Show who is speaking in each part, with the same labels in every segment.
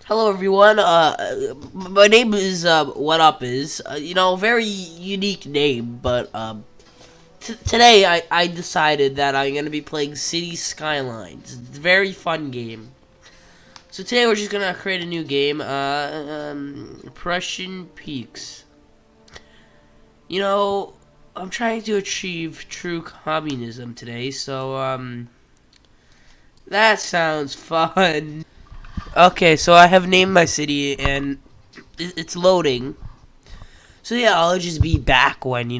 Speaker 1: Hello everyone, my name is, What Up Is, very unique name, but, today I decided that I'm gonna be playing City Skylines. It's a very fun game. So today we're just gonna create a new game, Prussian Peaks. I'm trying to achieve true communism today, so, that sounds fun. Okay, so I have named my city, and it's loading. So yeah, I'll just be back when,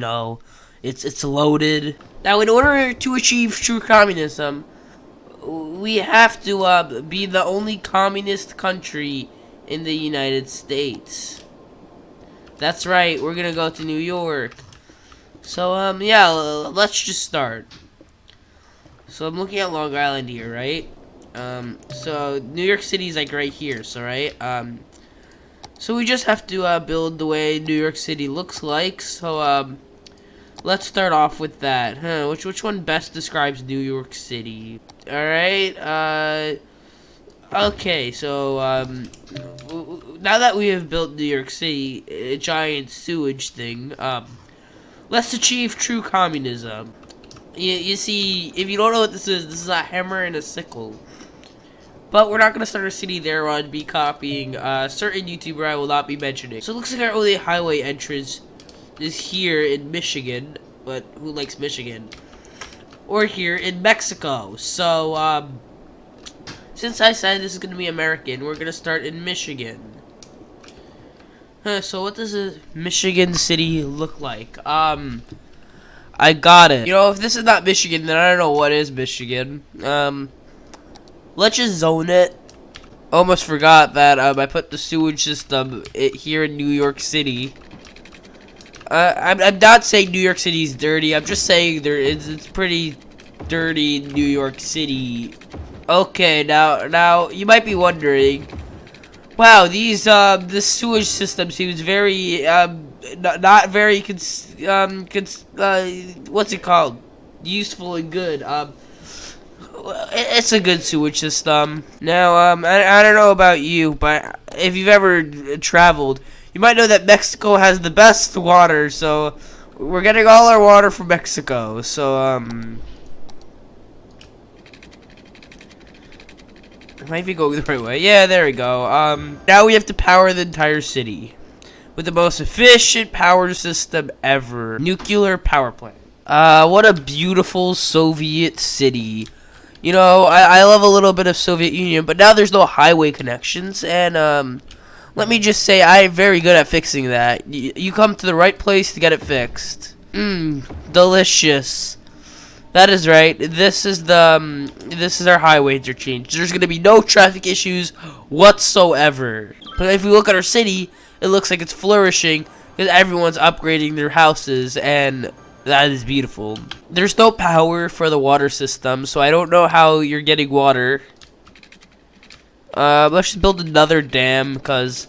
Speaker 1: it's loaded. Now, in order to achieve true communism, we have to be the only communist country in the United States. That's right, we're gonna go to New York. So, yeah, let's just start. So I'm looking at Long Island here, right? So New York City is like right here, so right? So we just have to build the way New York City looks like. So let's start off with that. Which one best describes New York City? All right. Okay. So now that we have built New York City, a giant sewage thing, let's achieve true communism. You see, if you don't know what this is a hammer and a sickle. But we're not going to start a city there on be copying a certain YouTuber I will not be mentioning. So it looks like our only highway entrance is here in Michigan. But who likes Michigan? Or here in Mexico. So, since I said this is going to be American, we're going to start in Michigan. So what does a Michigan city look like? I got it. If this is not Michigan, then I don't know what is Michigan. Let's just zone it. Almost forgot that I put the sewage system here in New York City. I'm not saying New York City is dirty. I'm just saying it's pretty dirty in New York City. Okay, now you might be wondering, wow, this sewage system seems very not very what's it called? Useful and good. It's a good sewage system. Now, I don't know about you, but if you've ever traveled, you might know that Mexico has the best water, so we're getting all our water from Mexico. So, I might be going the right way. Yeah, there we go. Now we have to power the entire city with the most efficient power system ever. Nuclear power plant. What a beautiful Soviet city. I love a little bit of Soviet Union, but now there's no highway connections, and, let me just say, I'm very good at fixing that. You come to the right place to get it fixed. Delicious. That is right. This is our highway interchange. There's gonna be no traffic issues whatsoever. But if we look at our city, it looks like it's flourishing, because everyone's upgrading their houses, and that is beautiful. There's no power for the water system, so I don't know how you're getting water. Let's just build another dam, because,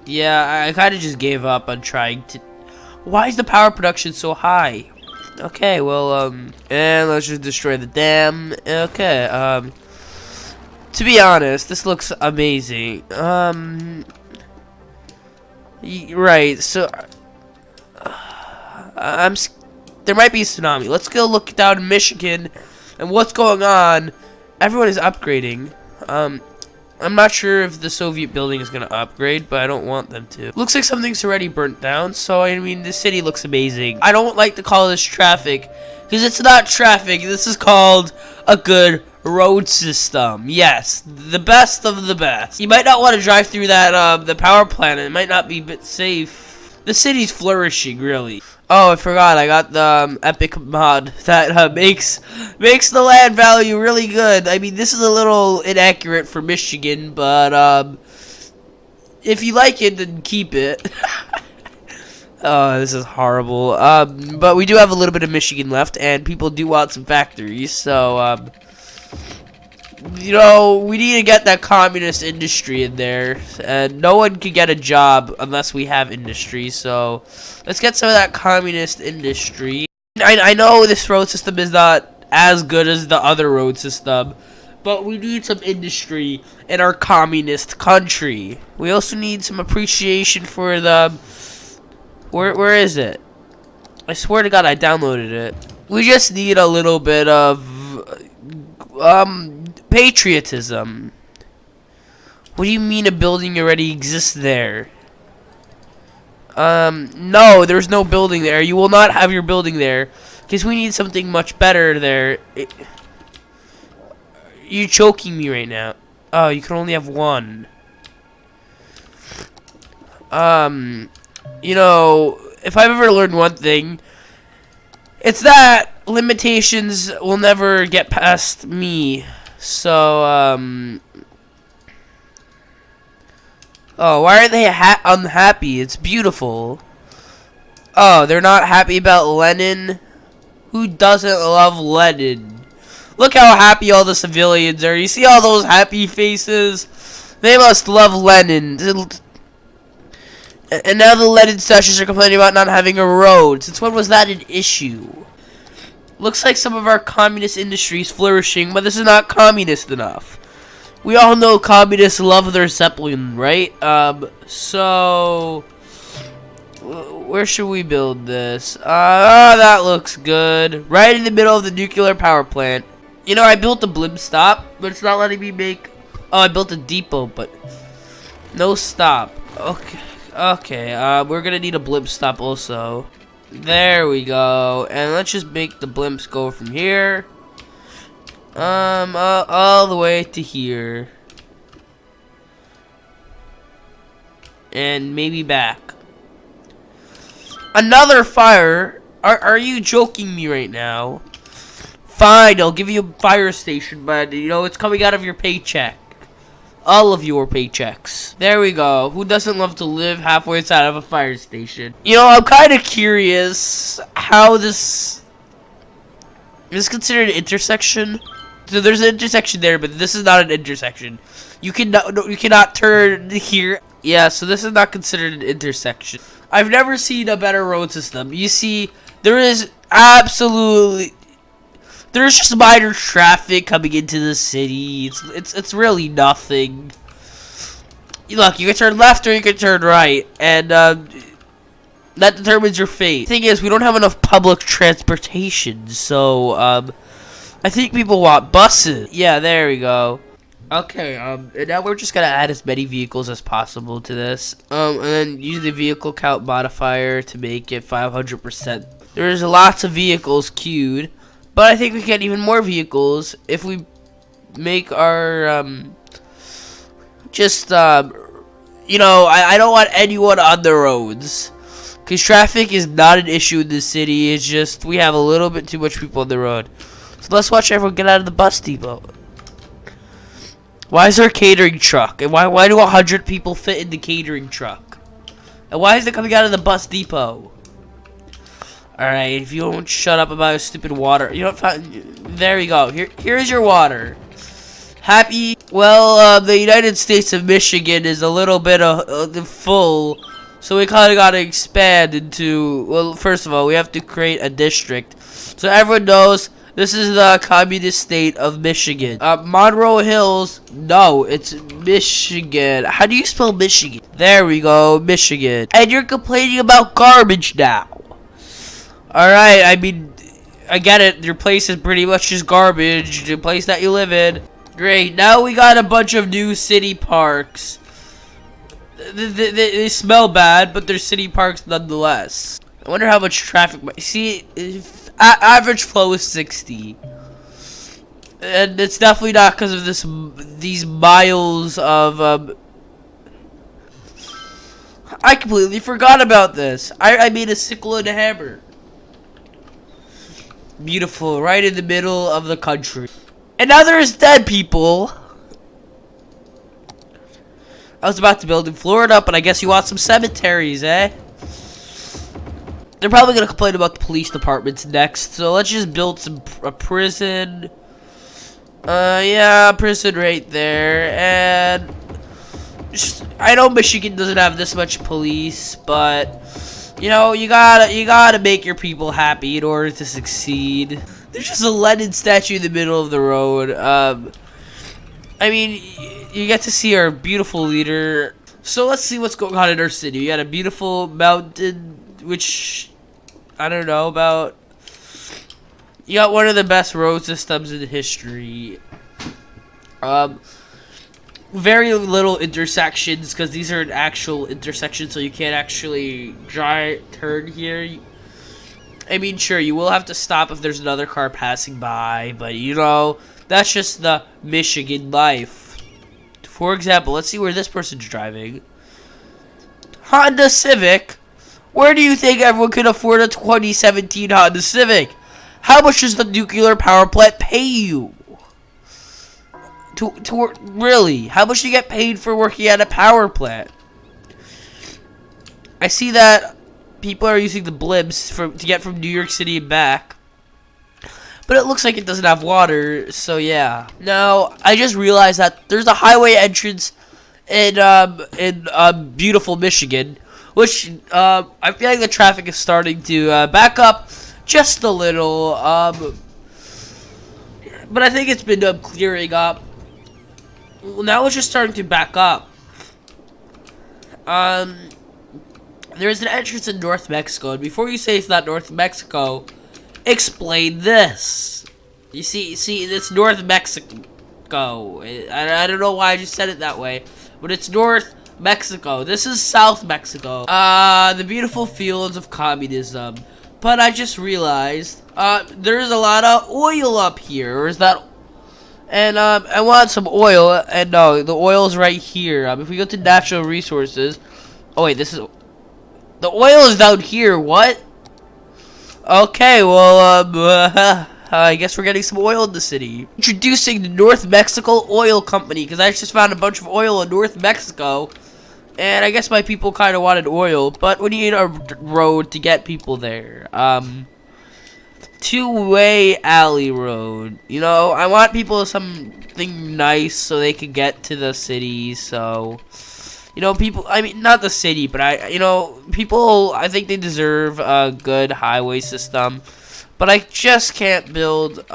Speaker 1: yeah, I kind of just gave up on trying to... Why is the power production so high? Okay, well, and let's just destroy the dam. Okay, to be honest, this looks amazing. Right, so... there might be a tsunami. Let's go look down in Michigan and what's going on. Everyone is upgrading. I'm not sure if the Soviet building is gonna upgrade, but I don't want them to. Looks like something's already burnt down, so I mean the city looks amazing. I don't like to call this traffic, because it's not traffic. This is called a good road system. Yes, the best of the best. You might not want to drive through that the power plant. It might not be a bit safe. The city's flourishing, really. Oh, I forgot. I got the epic mod that makes the land value really good. I mean, this is a little inaccurate for Michigan, but if you like it, then keep it. Oh, this is horrible. But we do have a little bit of Michigan left, and people do want some factories. So, we need to get that communist industry in there, and no one can get a job unless we have industry, so let's get some of that communist industry. I know this road system is not as good as the other road system, but we need some industry in our communist country. We also need some appreciation for the... Where is it? I swear to God I downloaded it. We just need a little bit of patriotism. What do you mean a building already exists there? No, there's no building there. You will not have your building there. Because we need something much better there. You're choking me right now. Oh, you can only have one. You know, if I've ever learned one thing, it's that limitations will never get past me. So, oh, why are they unhappy? It's beautiful. Oh, they're not happy about Lenin? Who doesn't love Lenin? Look how happy all the civilians are. You see all those happy faces? They must love Lenin. And now the Lenin statues are complaining about not having a road. Since when was that an issue? Looks like some of our communist industry is flourishing, but this is not communist enough. We all know communists love their Zeppelin, right? So... where should we build this? That looks good. Right in the middle of the nuclear power plant. You know, I built a blimp stop, but it's not letting me make... Oh, I built a depot, but... no stop. Okay, we're gonna need a blimp stop also. There we go. And let's just make the blimps go from here. All the way to here. And maybe back. Another fire? Are you joking me right now? Fine, I'll give you a fire station, but you know, it's coming out of your paycheck. All of your paychecks. There we go. Who doesn't love to live halfway inside of a fire station? You know, I'm kind of curious how this is considered an intersection. So there's an intersection there, but this is not an intersection. You cannot turn here. Yeah, so this is not considered an intersection. I've never seen a better road system. You see, there's just minor traffic coming into the city. It's really nothing. Look, you can turn left or you can turn right, and that determines your fate. The thing is, we don't have enough public transportation, so I think people want buses. Yeah, there we go. Okay, and now we're just gonna add as many vehicles as possible to this, and then use the vehicle count modifier to make it 500%. There's lots of vehicles queued, but I think we get even more vehicles if we make our, you know, I don't want anyone on the roads, because traffic is not an issue in the city. It's just we have a little bit too much people on the road. So let's watch everyone get out of the bus depot. Why is there a catering truck? And why do 100 people fit in the catering truck? And why is it coming out of the bus depot? Alright, if you don't shut up about your stupid water. You don't there we go. Here's your water. Happy? Well, the United States of Michigan is a little bit full. So we kind of got to expand into... Well, first of all, we have to create a district. So everyone knows... This is the communist state of Michigan. Monroe Hills. No, it's Michigan. How do you spell Michigan? There we go, Michigan. And you're complaining about garbage now. Alright, I mean, I get it. Your place is pretty much just garbage. The place that you live in. Great. Now we got a bunch of new city parks. They smell bad, but they're city parks nonetheless. I wonder how much traffic... See, average flow is 60. And it's definitely not because of these miles of... I completely forgot about this. I made a sickle and a hammer. Beautiful. Right in the middle of the country. And now there's dead people. I was about to build in Florida, but I guess you want some cemeteries, eh? They're probably going to complain about the police departments next, so let's just build a prison. Yeah, prison right there, and... I know Michigan doesn't have this much police, but... You know, you gotta make your people happy in order to succeed. There's just a Lenin statue in the middle of the road, I mean, you get to see our beautiful leader. So let's see what's going on in our city. We got a beautiful mountain, which I don't know about. You got one of the best road systems in history. Very little intersections because these are an actual intersection, so you can't actually turn here. I mean, sure, you will have to stop if there's another car passing by, but you know, that's just the Michigan life. For example, let's see where this person's driving. Honda Civic? Where do you think everyone could afford a 2017 Honda Civic? How much does the nuclear power plant pay you? Really? How much do you get paid for working at a power plant? I see that people are using the blimps to get from New York City and back. But it looks like it doesn't have water, so yeah. Now, I just realized that there's a highway entrance in beautiful Michigan, which I feel like the traffic is starting to back up just a little. But I think it's been clearing up. Well, now it's just starting to back up. There's an entrance in North Mexico, and before you say it's not North Mexico, explain this. You see, it's North Mexico. I don't know why I just said it that way, but it's North Mexico. This is South Mexico. The beautiful fields of communism. But I just realized, there's a lot of oil up here. Or is that? And I want some oil, and no, the oil's right here. If we go to natural resources, oh wait, this is the oil is down here. What? Okay, well, I guess we're getting some oil in the city. Introducing the North Mexico Oil Company, because I just found a bunch of oil in North Mexico, and I guess my people kind of wanted oil, but we need a road to get people there. Two-way alley road. You know, I want people something nice so they can get to the city. So, you know, people. I mean, not the city, but people. I think they deserve a good highway system. But I just can't build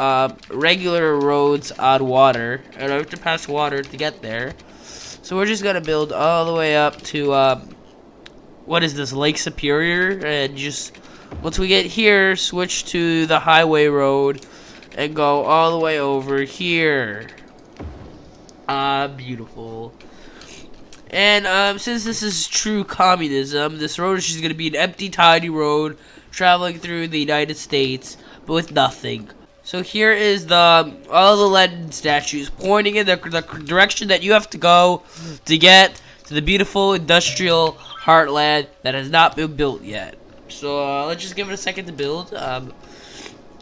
Speaker 1: regular roads on water, and I have to pass water to get there. So we're just gonna build all the way up to what is this, Lake Superior, and just. Once we get here, switch to the highway road and go all the way over here. Beautiful. And since this is true communism, this road is just going to be an empty, tiny road traveling through the United States, but with nothing. So here is all the Lenin statues pointing in the direction that you have to go to get to the beautiful industrial heartland that has not been built yet. So let's just give it a second to build.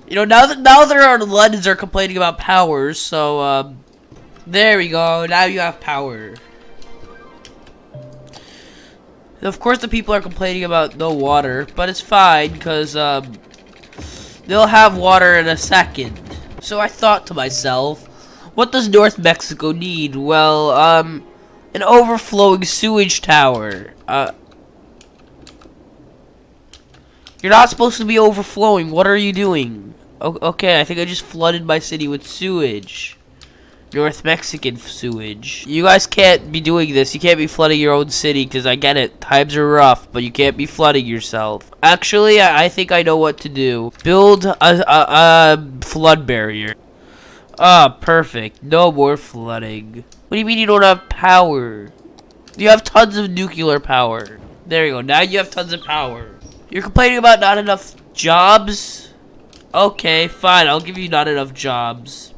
Speaker 1: You know, now there are Londons are complaining about powers, so there we go. Now you have power. Of course, the people are complaining about no water, but it's fine because they'll have water in a second. So I thought to myself, what does North Mexico need? Well, an overflowing sewage tower. You're not supposed to be overflowing. What are you doing? Okay, I think I just flooded my city with sewage. North Mexican sewage. You guys can't be doing this. You can't be flooding your own city, because I get it. Times are rough, but you can't be flooding yourself. Actually, I think I know what to do. Build a flood barrier. Ah, perfect. No more flooding. What do you mean you don't have power? You have tons of nuclear power. There you go. Now you have tons of power. You're complaining about not enough jobs? Okay, fine. I'll give you not enough jobs.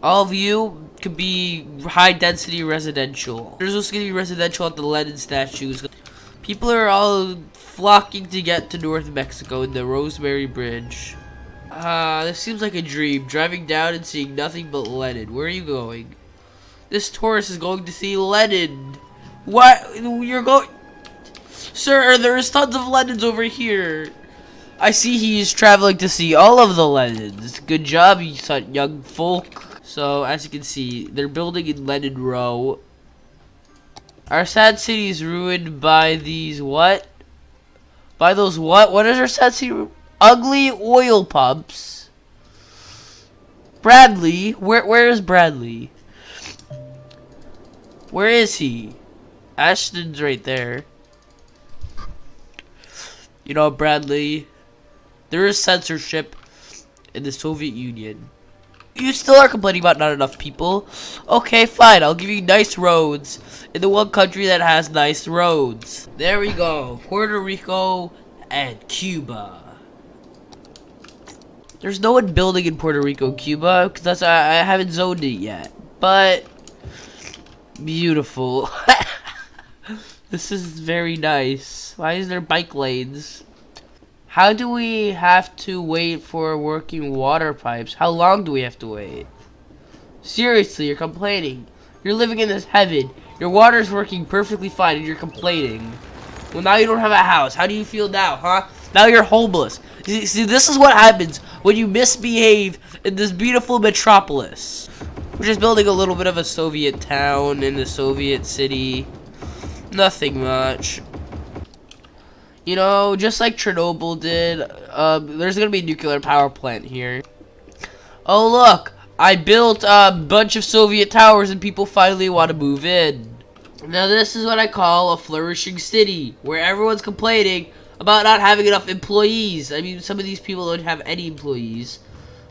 Speaker 1: All of you could be high-density residential. There's also going to be residential at the Lenin statues. People are all flocking to get to North Mexico in the Rosemary Bridge. This seems like a dream. Driving down and seeing nothing but Lenin. Where are you going? This tourist is going to see Lenin. What? You're going... Sir, there's tons of Lenins over here. I see he's traveling to see all of the Lenins. Good job, you young folk. So, as you can see, they're building in Lenin Row. Our sad city is ruined by these what? By those what? What is our sad city? Ugly oil pumps. Bradley? Where is Bradley? Where is he? Ashton's right there. You know, Bradley, there is censorship in the Soviet Union. You still are complaining about not enough people. Okay, fine. I'll give you nice roads in the one country that has nice roads. There we go. Puerto Rico and Cuba. There's no one building in Puerto Rico, Cuba, because I haven't zoned it yet. But beautiful. This is very nice. Why is there bike lanes? How do we have to wait for working water pipes? How long do we have to wait? Seriously, you're complaining. You're living in this heaven. Your water's working perfectly fine and you're complaining. Well, now you don't have a house. How do you feel now, huh? Now you're homeless. See, this is what happens when you misbehave in this beautiful metropolis. We're just building a little bit of a Soviet town in a Soviet city. Nothing much. You know, just like Chernobyl did, there's gonna be a nuclear power plant here. Oh look, I built a bunch of Soviet towers and people finally want to move in. Now this is what I call a flourishing city, where everyone's complaining about not having enough employees. I mean, some of these people don't have any employees.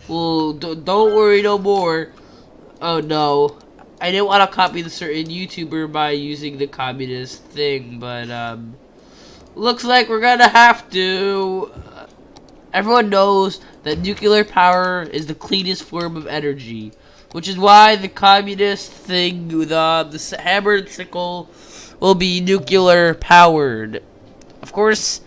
Speaker 1: Well, don't worry no more. Oh no, I didn't want to copy the certain YouTuber by using the communist thing, but looks like we're gonna have to. Everyone knows that nuclear power is the cleanest form of energy, which is why the communist thing, the hammer and sickle, will be nuclear powered. Of course,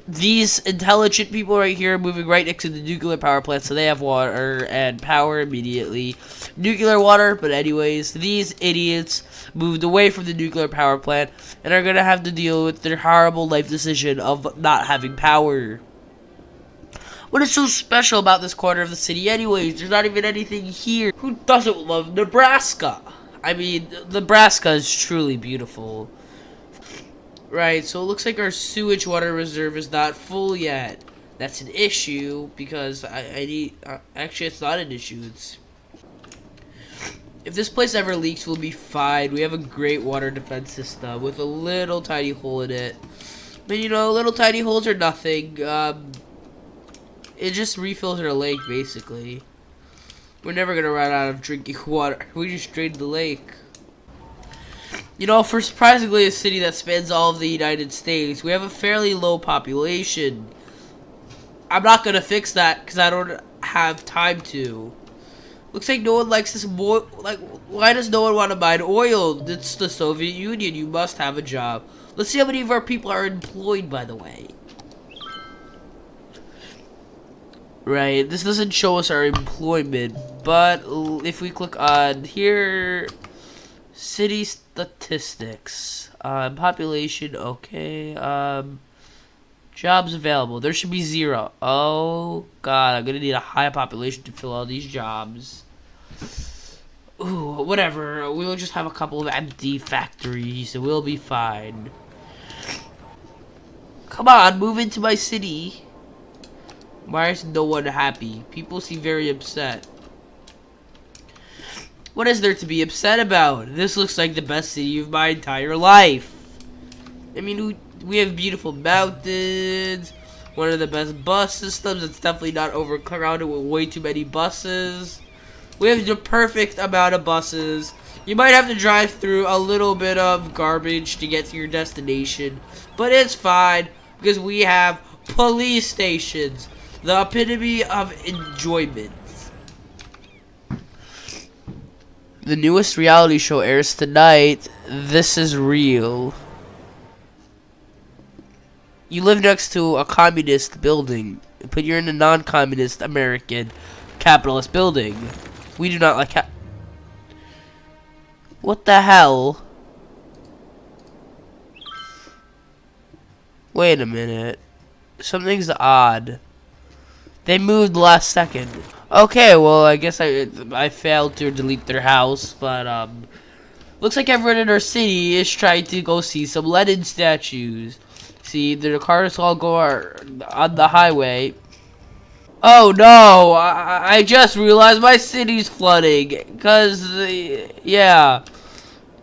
Speaker 1: these intelligent people right here are moving right next to the nuclear power plant, so they have water and power immediately. Nuclear water, but anyways, these idiots moved away from the nuclear power plant and are gonna have to deal with their horrible life decision of not having power. What is so special about this corner of the city anyways? There's not even anything here. Who doesn't love Nebraska? I mean, Nebraska is truly beautiful. Right, so it looks like our sewage water reserve is not full yet. That's an issue because I need. Actually, it's not an issue. It's. If this place ever leaks, we'll be fine. We have a great water defense system with a little tiny hole in it. But you know, little tiny holes are nothing. It just refills our lake, basically. We're never gonna run out of drinking water. We just drained the lake. You know, for surprisingly a city that spans all of the United States, we have a fairly low population. I'm not gonna fix that because I don't have time to. Looks like no one likes this more. Like, why does no one want to mine oil? It's the Soviet Union. You must have a job. Let's see how many of our people are employed, by the way. Right, this doesn't show us our employment, but if we click on here, city statistics, population, okay, jobs available, there should be 0. Oh god, I'm gonna need a high population to fill all these jobs. Ooh, whatever, we'll just have a couple of empty factories and we'll be fine. Come on, move into my city. Why is no one happy? People seem very upset. What is there to be upset about? This looks like the best city of my entire life. I mean, we have beautiful mountains, one of the best bus systems. It's definitely not overcrowded with way too many buses. We have the perfect amount of buses. You might have to drive through a little bit of garbage to get to your destination, but it's fine because we have police stations. The epitome of enjoyment. The newest reality show airs tonight. This is real. You live next to a communist building, but you're in a non-communist American capitalist building. We do not like what the hell? Wait a minute. Something's odd. They moved last second. Okay, well, I guess I failed to delete their house, but looks like everyone in our city is trying to go see some Lenin statues. See, the cars all go on the highway. Oh no! I just realized my city's flooding. Cause yeah,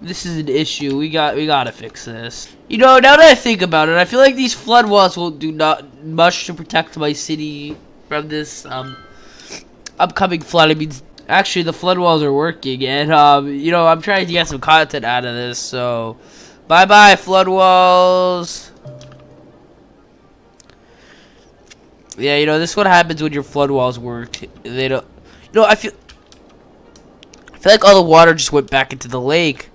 Speaker 1: this is an issue. We gotta fix this. You know, now that I think about it, I feel like these flood walls won't do not much to protect my city from this upcoming flood. I mean, actually, the flood walls are working, and you know, I'm trying to get some content out of this. So, bye bye, flood walls. Yeah, you know, this is what happens when your flood walls work. They don't. You know, I feel like all the water just went back into the lake.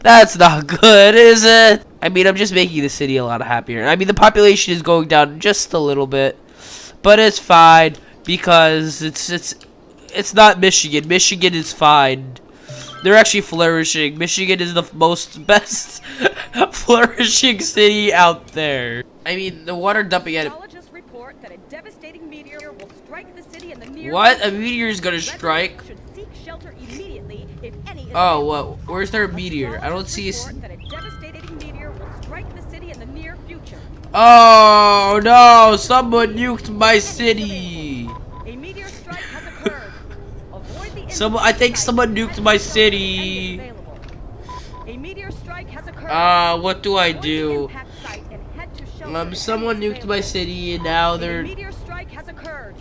Speaker 1: That's not good, is it? I mean, I'm just making the city a lot happier. I mean, the population is going down just a little bit, but it's fine because it's not Michigan. Michigan is fine. They're actually flourishing. Michigan is the best flourishing city out there. I mean, the water dumping at it.
Speaker 2: Report that a devastating meteor will strike the city in the near
Speaker 1: What? A meteor is gonna strike?
Speaker 2: should seek shelter immediately if any.
Speaker 1: Oh, well, where's their meteor? I don't see a.
Speaker 2: That a devastating meteor will strike the city in the near future.
Speaker 1: Oh no! Someone nuked my city.
Speaker 2: A meteor strike has occurred. Avoid the
Speaker 1: I think someone nuked my city.
Speaker 2: A meteor strike has occurred.
Speaker 1: What do I do? Someone nuked my city, and now they're.
Speaker 2: Meteor strike has occurred.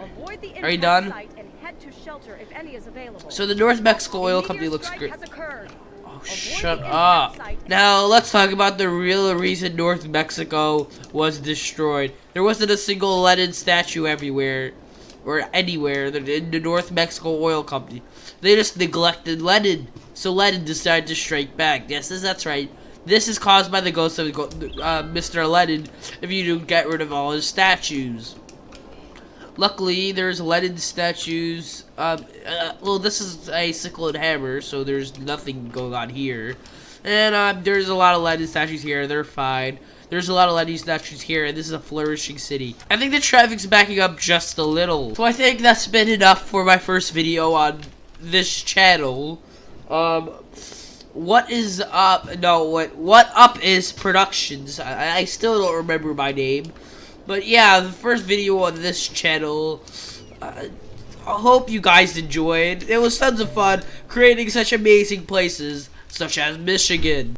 Speaker 2: Avoid the
Speaker 1: Are you done?
Speaker 2: site and head to shelter if any is available.
Speaker 1: So the North Mexico Oil Company looks great. Oh,
Speaker 2: Avoid
Speaker 1: shut up. Now let's talk about the real reason North Mexico was destroyed. There wasn't a single Lenin statue everywhere, or anywhere in the North Mexico Oil Company. They just neglected Lenin, so Lenin decided to strike back. Yes, that's right. This is caused by the ghost of Mr. Lenin if you don't get rid of all his statues. Luckily, there's Lenin statues. Well, this is a sickle and hammer, so there's nothing going on here. And there's a lot of Lenin statues here. They're fine. There's a lot of Lenin statues here, and this is a flourishing city. I think the traffic's backing up just a little. So I think that's been enough for my first video on this channel. What is up? No, what up is Productions. I still don't remember my name, but yeah, the first video on this channel. I hope you guys enjoyed. It was tons of fun creating such amazing places, such as Michigan.